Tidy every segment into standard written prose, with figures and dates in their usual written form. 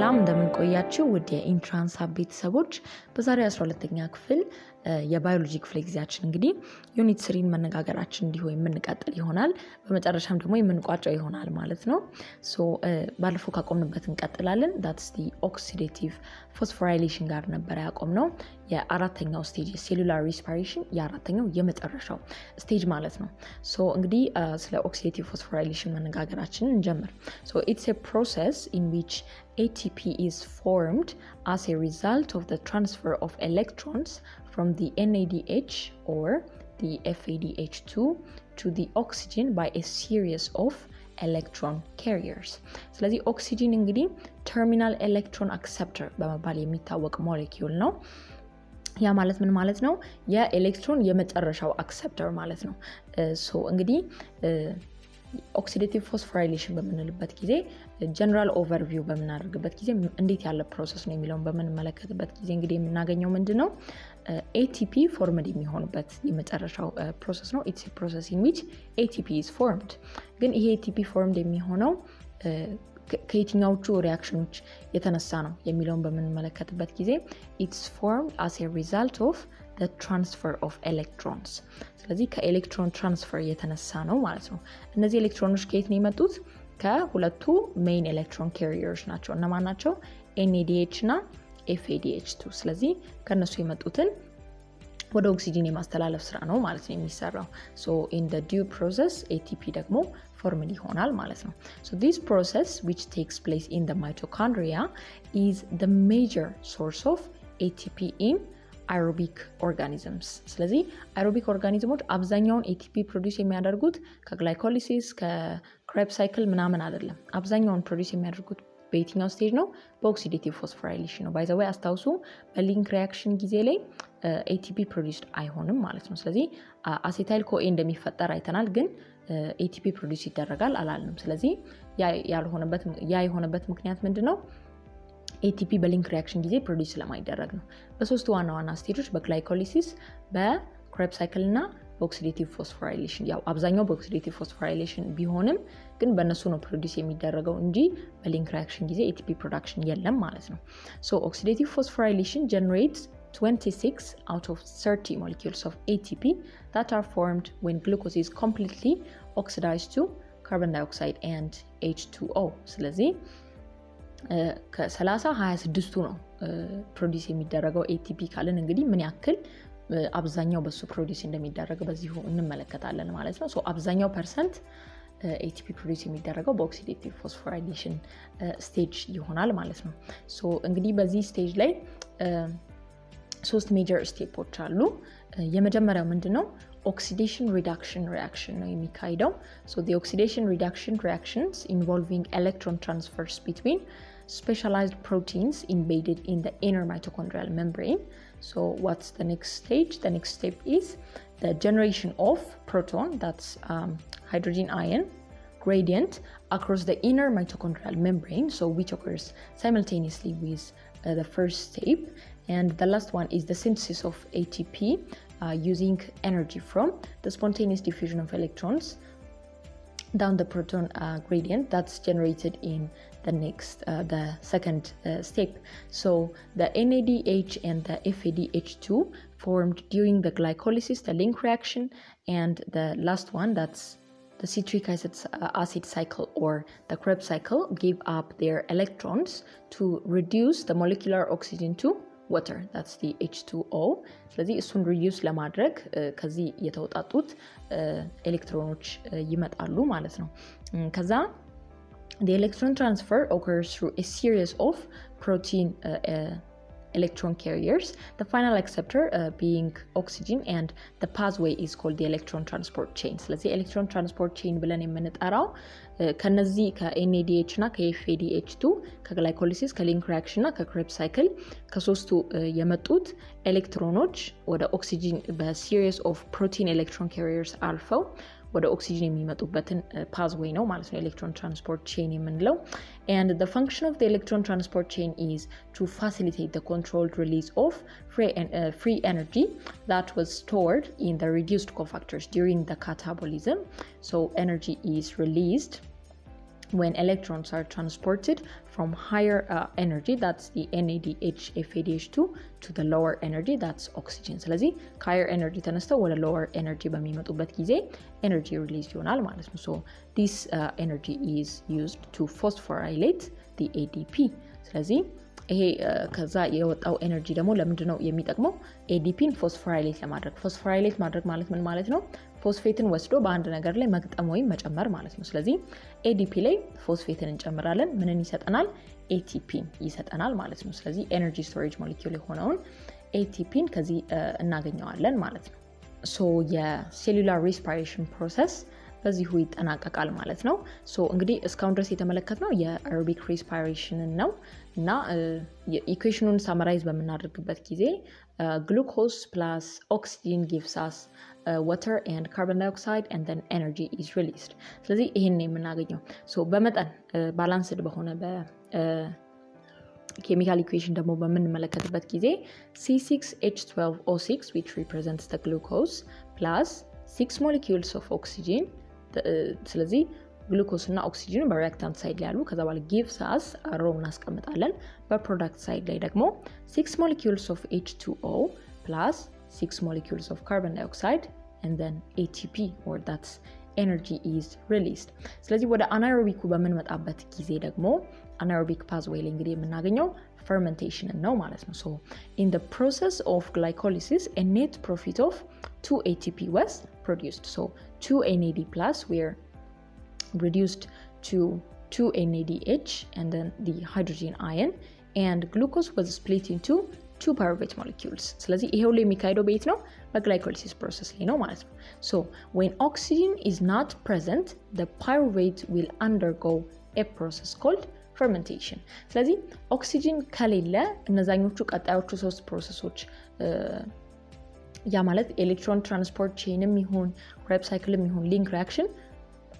ሰላም እንደምን ቆያችሁ ውድ የኢንትራንስ ቤተሰቦች በዛሬ 12ኛ ክፍል የባዮሎጂ ክፍለ ጊዜያችን እንግዲህ ዩኒት 3 መነጋገራችን እንዲሁ የምንቀጥል ይሆናል በመጨረሻም ደግሞ የምንቋጨው ይሆናል ማለት ነው ሶ ባለፈው ካቆምንበት እንቀጥላለን that's the oxidative phosphorylation ጋር ነበር ያቆምነው የአራተኛው ስቴጅ ሴሉላር ሪስፓይሬሽን የአራተኛው የመጨረሻው ስቴጅ ማለት ነው ሶ እንግዲህ ስለ oxidative phosphorylation መነጋገራችንን እንጀምር so it's a process in which ATP is formed as a result of the transfer of electrons from the NADH or the FADH2 to the oxygen by a series of electron carriers. ስለዚህ ኦክሲጅን እንግዲህ terminal electron acceptor በመባል የሚታወቅ ሞሌኪዩል ነው ያ ማለት ምን ማለት ነው የኤሌክትሮን የመጨረሻው አክሰፕተር ማለት ነው ሶ እንግዲህ oxidative phosphorylation በመንልበት ጊዜ general overview በመናደርግበት ጊዜ እንዴት ያለ ፕሮሰስ ነው የሚለውን በመንመለከትበት ጊዜ እንግዲህ የምናገኘው ምንድነው ATP formed የሚሆንበት የመጨረሻው ፕሮሰስ ነው it's a process in which ATP is formed ግን ይሄ ATP formed የሚሆነው ከየትኛዎቹ ሪአክሽኖች የተነሳ ነው የሚለውን በመንመለከትበት ጊዜ it's formed as a result of the transfer of electrons ስለዚህ ከኤሌክትሮን ትራንስፈር የተነሳ ነው ማለት ነው እነዚህ ኤሌክትሮኖች ከየት ነው የመጡት ከሁለቱ ሜይን ኤሌክትሮን ካሪየርስ ናቸው እነማን ናቸው NADH እና FADH2 ስለዚህ ከነሱ የመጡትን ወደ ኦክሲጅን የማስተላለፍ ስራ ነው ማለት ነው የሚሰራው so in the due process ATP ደግሞ ፎርምድ ይሆናል ማለት ነው so this process which takes place in the mitochondria is the major source of ATP in aerobic organisms ስለዚህ aerobic organisms አብዛኛውን ATP ፕሮዲዩስ የሚያደርጉት ከግላይኮሊሲስ ከክሬብስ ሳይክል ምናምን አይደለም አብዛኛውን ፕሮዲዩስ የሚያደርጉት በየትኛው ስቴጅ ነው በኦክሲዴቲቭ ፎስፎራይሌሽን ነው ባይ ዘ ወይ አስታውሱ በሊንክ ሪአክሽን ጊዜ ላይ ATP ፕሮዲዩስድ አይሆንም ማለት ነው ስለዚህ አሴታይል ኮኤ እንደሚፈጠር አይተናል ግን ATP ፕሮዲዩስ ይደረጋል አላልንም ስለዚህ ያ የሆነበት ምክንያት ምንድነው ATP በሊንክ ሪአክሽን ጊዜ ፕሮዲዩስ ስለማይደረግ ነው በሶስቱ ዋና ዋና ስቴጆች በግላይኮሊሲስ በክሬብስ ሳይክል እና በኦክሲዴቲቭ ፎስፎራይሌሽን ያው አብዛኛው በኦክሲዴቲቭ ፎስፎራይሌሽን ቢሆንም ግን በእነሱ ነው ፕሮዲዩስ የሚደረገው እንጂ በሊንክ ሪአክሽን ጊዜ ATP ፕሮዳክሽን የለም ማለት ነው so oxidative phosphorylation generates 26 out of 30 molecules of ATP that are formed when glucose is completely oxidized to carbon dioxide and H2O ስለዚህ ከ30 26ቱ ነው ፕሮዲዩስ የሚደረገው ATP ካለን እንግዲህ ምን ያክል አብዛኛው በሱ ፕሮዲዩስ እንደሚደረግ በዚሁ እንመለከታለን ማለት ነው ሶ አብዛኛው ፐርሰንት ATP ፕሮዲዩስ የሚደረገው በኦክሲዴቲቭ ፎስፎራይሌሽን ስቴጅ ይሆናል ማለት ነው ሶ እንግዲህ በዚህ ስቴጅ ላይ ሶስት ሜጀር ስቴፖች አሉ የመጀመሪያው ምንድነው oxidation reduction reaction ነው የሚካሄደው so the oxidation reduction reactions involving electron transfers between specialized proteins embedded in the inner mitochondrial membrane so what's the next stage the next step is the generation of proton that's hydrogen ion gradient across the inner mitochondrial membrane so which occurs simultaneously with the first step and the last one is the synthesis of ATP using energy from the spontaneous diffusion of electrons down the proton gradient that's generated in the second step so the NADH and the FADH2 formed during the glycolysis the link reaction and the last one that's the citric acid cycle or the Krebs cycle give up their electrons to reduce the molecular oxygen to water that's the H2O ስለዚህ እሱን ሪዲዩስ ለማድረግ ከዚህ የተወጣጡት ኤሌክትሮኖች ይመጣሉ ማለት ነው ከዛ the electron transfer occurs through a series of protein electron carriers the final acceptor being oxygen and the pathway is called the electron transport chain ስለዚህ electron transport chain ብለን የምንጠራው ከነዚህ ከNADH እና ከFADH2 ከግላይኮሊሲስ ከሊንክ ሪአክሽን እና ከክሬብስ ሳይክል ከሶስቱ የመጡት ኤሌክትሮኖች ወደ ኦክሲጅን በሲሪስ ኦፍ ፕሮቲን ኤሌክትሮን ካሪየርስ አልፈው ወደ ኦክሲጅን የሚመጡበትን pathway ነው ማለት ነው electron transport chain የምንለው and the function of the electron transport chain is to facilitate the controlled release of free energy that was stored in the reduced cofactors during the catabolism so energy is released when electrons are transported from higher energy, that's the NADH FADH2, to the lower energy, that's oxygen. ስለዚህ higher energy ተነስተው ወደ lower energy በሚመጡበት ጊዜ energy release ይሆናል ማለት ነው። So this energy is used to phosphorylate the ADP. ስለዚህ ይሄ ከዛ የወጣው ኤነርጂ ደግሞ ለምንድን ነው የሚጠቅመው? ADPን ፎስፎራይሌት ለማድረግ። ፎስፎራይሌት ማድረግ ማለት ምን ማለት ነው? ፎስፌትን ወስዶ በአንድ ነገር ላይ መግጠም ወይም መጨመር ማለት ነው። ስለዚህ ADP ላይ ፎስፌትን እንጨምራለን። ምንን ይሰጠናል? ATPን ይሰጠናል ማለት ነው። ስለዚህ ኤነርጂ ስቶሬጅ ሞለኪውል የሆነውን ATPን ከዚህ እናገኘዋለን ማለት ነው። ሶ የሴሉላር ሪስፓይሬሽን ፕሮሰስ በዚሁ ይጠናቀቃል ማለት ነው። ሶ እንግዲህ እስካሁን ድረስ የተመለከትነው የአerobic respiration ነው እና ኢኩዌሽኑን ሳመራይዝ በምናደርግበት ጊዜ glucose plus oxygen gives us water and carbon dioxide and then energy is released. ስለዚህ ይሄን ነው የምናገኘው። ሶ በመጠን ባላንስድ በሆነ ኬሚካል ኢኩዌሽን ደግሞ በምንመለከትበት ጊዜ C6H12O6 which represents the glucose plus 6 molecules of oxygen. ስለዚህ ግሉኮስ እና ኦክሲጅን በሪአክታንት ሳይድ ላይ ያሉ ከዛ በኋላ gives us ሮ እናስቀምጣለን። በፕሮዳክት ሳይድ ላይ ደግሞ 6 molecules of H2O plus 6 molecules of carbon dioxide and then ATP or that's energy is released. ስለዚህ ወደ አናኤሮቢኩ በምንመጣበት ጊዜ ደግሞ አናኤሮቢክ ፓዝዌይ ላይ እንግዲህ የምናገኘው fermentation ነው ማለት ነው። So in the process of glycolysis a net profit of 2 ATP was produced. So 2 NAD plus were reduced to 2 NADH and then the hydrogen ion and glucose was split into 2 pyruvate molecules. ስለዚህ ይሄ ሁሉ የሚካሄደው በየት ነው? በግላይኮሊሲስ ፕሮሰስ ላይ ነው ማለት ነው። So when oxygen is not present the pyruvate will undergo a process called fermentation. ስለዚህ ኦክሲጅን ከሌለ እነዛኞቹ ቀጣዮቹ ሶስት ፕሮሰሶች ያ ማለት ኤሌክትሮን ትራንስፖርት ቼንም ይሁን ክሬብስ ሳይክልም ይሁን ሊንክ ሪአክሽን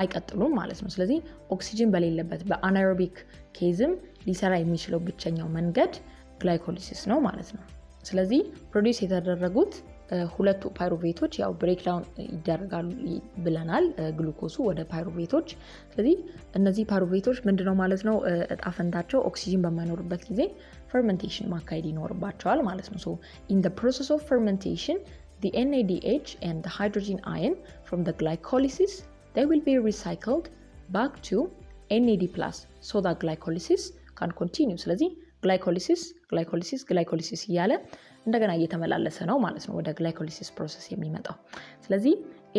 አይቀጥሉም ማለት ነው። ስለዚህ ኦክሲጅን በሌለበት በአናኤሮቢክ ኬዝም ሊሰራ የሚችለው ብቸኛው መንገድ ግላይኮሊሲስ ነው ማለት ነው። ስለዚህ ፕሮዲዩስ የተደረጉት ሁለቱ ፓይሩቬቶች ያው ብሬክዳውን ይደረጋሉ ብለናል ግሉኮሱ ወደ ፓይሩቬቶች። ስለዚህ እነዚህ ፓይሩቬቶች ምንድነው ማለት ነው እጣፈንታቸው ኦክሲጅን በማይኖርበት ጊዜ ፈርመንቴሽን ማካሄድ ይኖርባቸዋል ማለት ነው። So in the process of fermentation the NADH and the hydrogen ion from the glycolysis they will be recycled back to NAD+ so that glycolysis can continue. ስለዚህ ግላይኮሊሲስ እያለ እንደገና እየተመላለሰ ነው ማለት ነው ወደ ግላይኮሊሲስ ፕሮሰስ የሚመጣው። ስለዚህ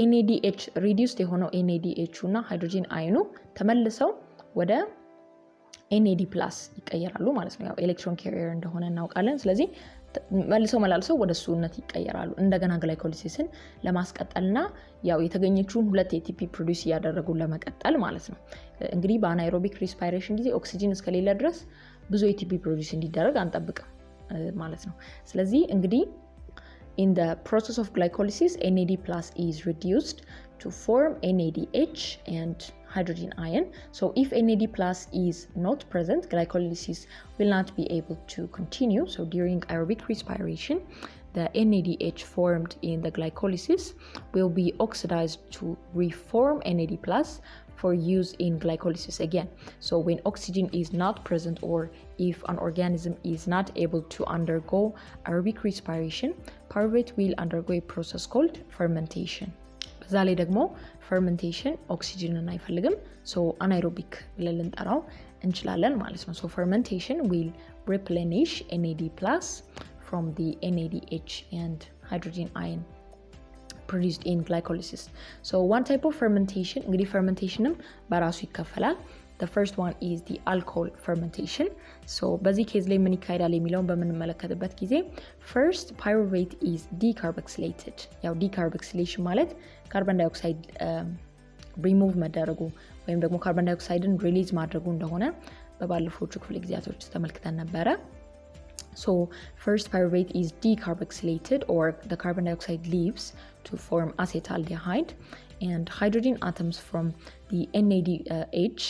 NADH reduced የሆነው NADH እና ሃይድሮጂን አዮኑ ተመልሰው ወደ NAD+ ይቀየራሉ ማለት ነው። ያው ኤሌክትሮን ካሪየር እንደሆነ እናውቃለን። ስለዚህ መልሰው ወደ ሱነት ይቀየራሉ እንደገና ግላይኮሊሲስን ለማስቀጠልና ያው የተገኘችውን ሁለት ATP ፕሮዲዩስ ያደረጉ ለመቀጠል ማለት ነው። እንግዲህ በአናኤሮቢክ ሪስፓይሬሽን ጊዜ ኦክሲጅን እስከሌለ ድረስ ብዙ ATP ፕሮዲዩስ እንዲደረግ አንጠብቅም ማለት ነው። ስለዚህ እንግዲህ in the process of glycolysis NAD+ is reduced to form NADH and hydrogen ion. So if NAD+ is not present glycolysis will not be able to continue. So during aerobic respiration the NADH formed in the glycolysis will be oxidized to reform NAD+ for use in glycolysis again. So when oxygen is not present or if an organism is not able to undergo aerobic respiration, pyruvate will undergo a process called fermentation. በዛ ላይ ደግሞ fermentation ኦክሲጅንን አይፈልግም። So anaerobic ብለን ልንጠራው እንችላለን ማለት ነው። So fermentation will replenish NAD+ from the NADH and hydrogen ion produced in glycolysis. So one type of fermentation እንግዲህ fermentationም በራሱ ይከፈላል። The first one is the alcohol fermentation. So በዚህ ኬዝ ላይ ምን ይካሄዳል የሚለውን በምንመለከትበት ጊዜ first pyruvate is decarboxylated. ያው decarboxylation ማለት ካርቦን ዳይኦክሳይድ ሪሙቭ መደረጉ ወይም ደግሞ ካርቦን ዳይኦክሳይድን ሪሊዝ ማድረጉ እንደሆነ በባለፈዎቹ ክፍለ ጊዜያቶች ተመልክተን ነበረ። So first pyruvate is decarboxylated or the carbon dioxide leaves to form acetaldehyde and hydrogen atoms from the NADH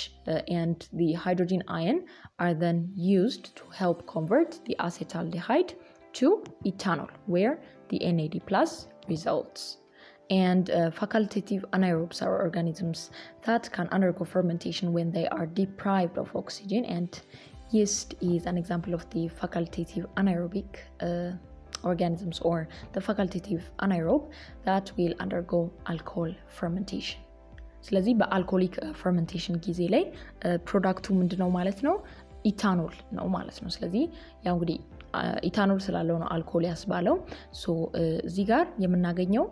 and the hydrogen ion are then used to help convert the acetaldehyde to ethanol where the NAD+ results. And facultative anaerobes are organisms that can undergo fermentation when they are deprived of oxygen, and yeast is an example of the facultative anaerobic organisms or the facultative anaerobe that will undergo alcohol fermentation. ስለዚህ በአልኮሊክ ፈርመንቴሽን ጊዜ ላይ ፕሮዳክቱ ምንድነው ማለት ነው? ኢታኖል ነው ማለት ነው። ስለዚህ ያው እንግዲህ ኢታኖል ስላለው ነው አልኮል ያስባለው። ሶ እዚህ ጋር የምናገኘው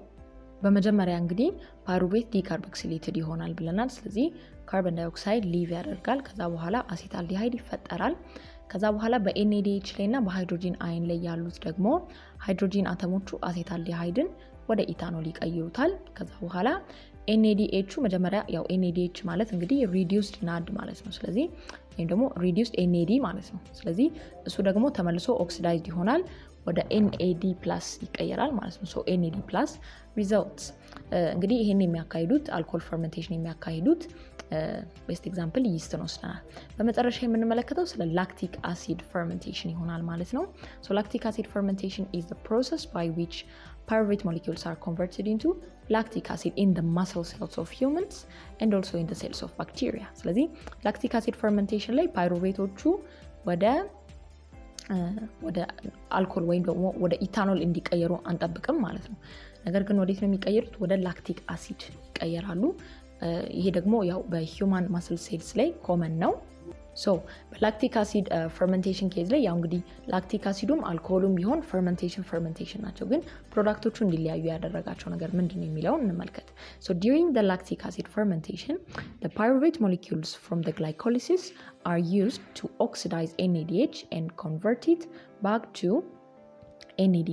በመጀመሪያ እንግዲህ ፓይሩቬት ዲካርቦክሲሌትድ ይሆናል ብለናል። ስለዚህ ካርቦን ዳይኦክሳይድ ሊቭ ያደርጋል። ከዛ በኋላ አሴታልዲሃይድ ይፈጠራል። ከዛ በኋላ በኤንኤዲኤች ላይ እና በሃይድሮጂን አየን ላይ ያሉት ደግሞ ሃይድሮጂን አተሞቹ አሴታልዲሃይድን ወደ ኢታኖል ይቀይሩታል። ከዛ በኋላ ኤንኤዲኤቹ መጀመሪያ ያው ኤንኤዲኤች ማለት እንግዲህ ሪዲዩስድ ናድ ማለት ነው። ስለዚህ ወይም ደግሞ ሪዲዩስድ ኤንኤዲ ማለት ነው። ስለዚህ እሱ ደግሞ ተመልሶ ኦክሲዳይዝድ ይሆናል ወደ ኤንኤዲ ፕላስ ይቀየራል ማለት ነው። ሶ ኤንኤዲ ፕላስ ሪዘልትስ እንግዲህ ይሄን የሚያካሂዱት አልኮል ፈርመንቴሽን የሚያካሂዱት ቤስት ኤግዛምፕል ይስት ነው ወስደናል። በመጨረሻ የምንመለከተው ስለ ላክቲክ አሲድ ፈርመንቴሽን ይሆናል ማለት ነው። ሶ ላክቲክ አሲድ ፈርመንቴሽን is the process by which pyruvate molecules are converted into lactic acid in the muscle cells of humans and also in the cells of bacteria. ስለዚህ ላክቲክ አሲድ ፈርመንቴሽን ላይ ፓይሩቬቶቹ ወደ አልኮል ወይም ደግሞ ወደ ኢታኖል እንዲቀየሩ አንጠብቅም ማለት ነው። ነገር ግን ወዴት ነው የሚቀየሩት? ወደ ላክቲክ አሲድ ይቀየራሉ። ይሄ ደግሞ ያው በሂውማን ማስል ሴልስ ላይ ኮመን ነው። ሶ በላክቲክ አሲድ ፈርመንቴሽን ኬዝ ላይ ያው እንግዲህ ላክቲክ አሲዱም አልኮሆሉም ቢሆን ፈርመንቴሽን ናቸው። ግን ፕሮዳክቶቹ እንዲለያዩ ያደረጋቸው ነገር ምንድነው የሚለውን እንመልከት። So during the lactic acid fermentation, the pyruvate molecules from the glycolysis are used to oxidize NADH and convert it back to NAD+.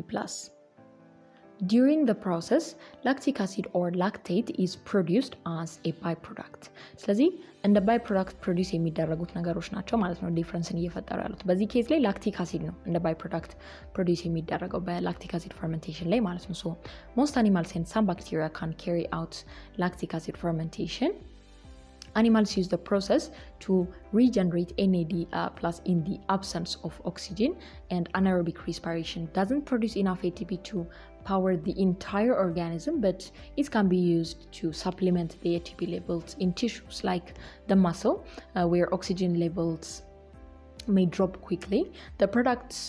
During the process, lactic acid or lactate is produced as a byproduct. ስለዚህ እንደ byproduct ፕሮዲዩስ የሚደረጉት ነገሮች ናቸው ማለት ነው ዲፍረንስን እየፈጠሩ ያሉት። በዚህ ኬዝ ላይ ላክቲክ አሲድ ነው እንደ byproduct ፕሮዲዩስ የሚደረገው በላክቲክ አሲድ ፈርመንቴሽን ላይ ማለት ነው። So most animals and some bacteria can carry out lactic acid fermentation. Animals use the process to regenerate NAD plus in the absence of oxygen, and anaerobic respiration doesn't produce enough ATP to power the entire organism, but it can be used to supplement the ATP levels in tissues like the muscle, where oxygen levels may drop quickly. The products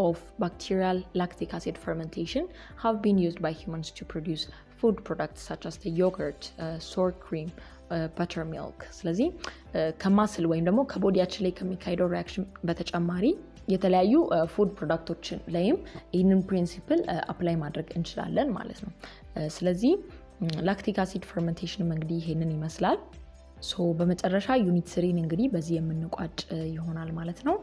of bacterial lactic acid fermentation have been used by humans to produce food products such as the yogurt, sour cream, buttermilk. ስለዚህ ከማስል ወይም ደግሞ ከቦዲያችን ላይ ከሚካሄደው ሪአክሽን በተጨማሪ የተለያዩ ፉድ ፕሮዳክቶችን ላይም ይህንን ፕሪንሲፕል አፕላይ ማድረግ እንችላለን ማለት ነው። ስለዚህ ላክቲክ አሲድ ፈርመንቴሽን እንግዲህ ይሄንን ይመስላል። ሶ በመጨረሻ ዩኒት 3 እንግዲህ በዚህ የምንቋጭ ይሆናል ማለት ነው።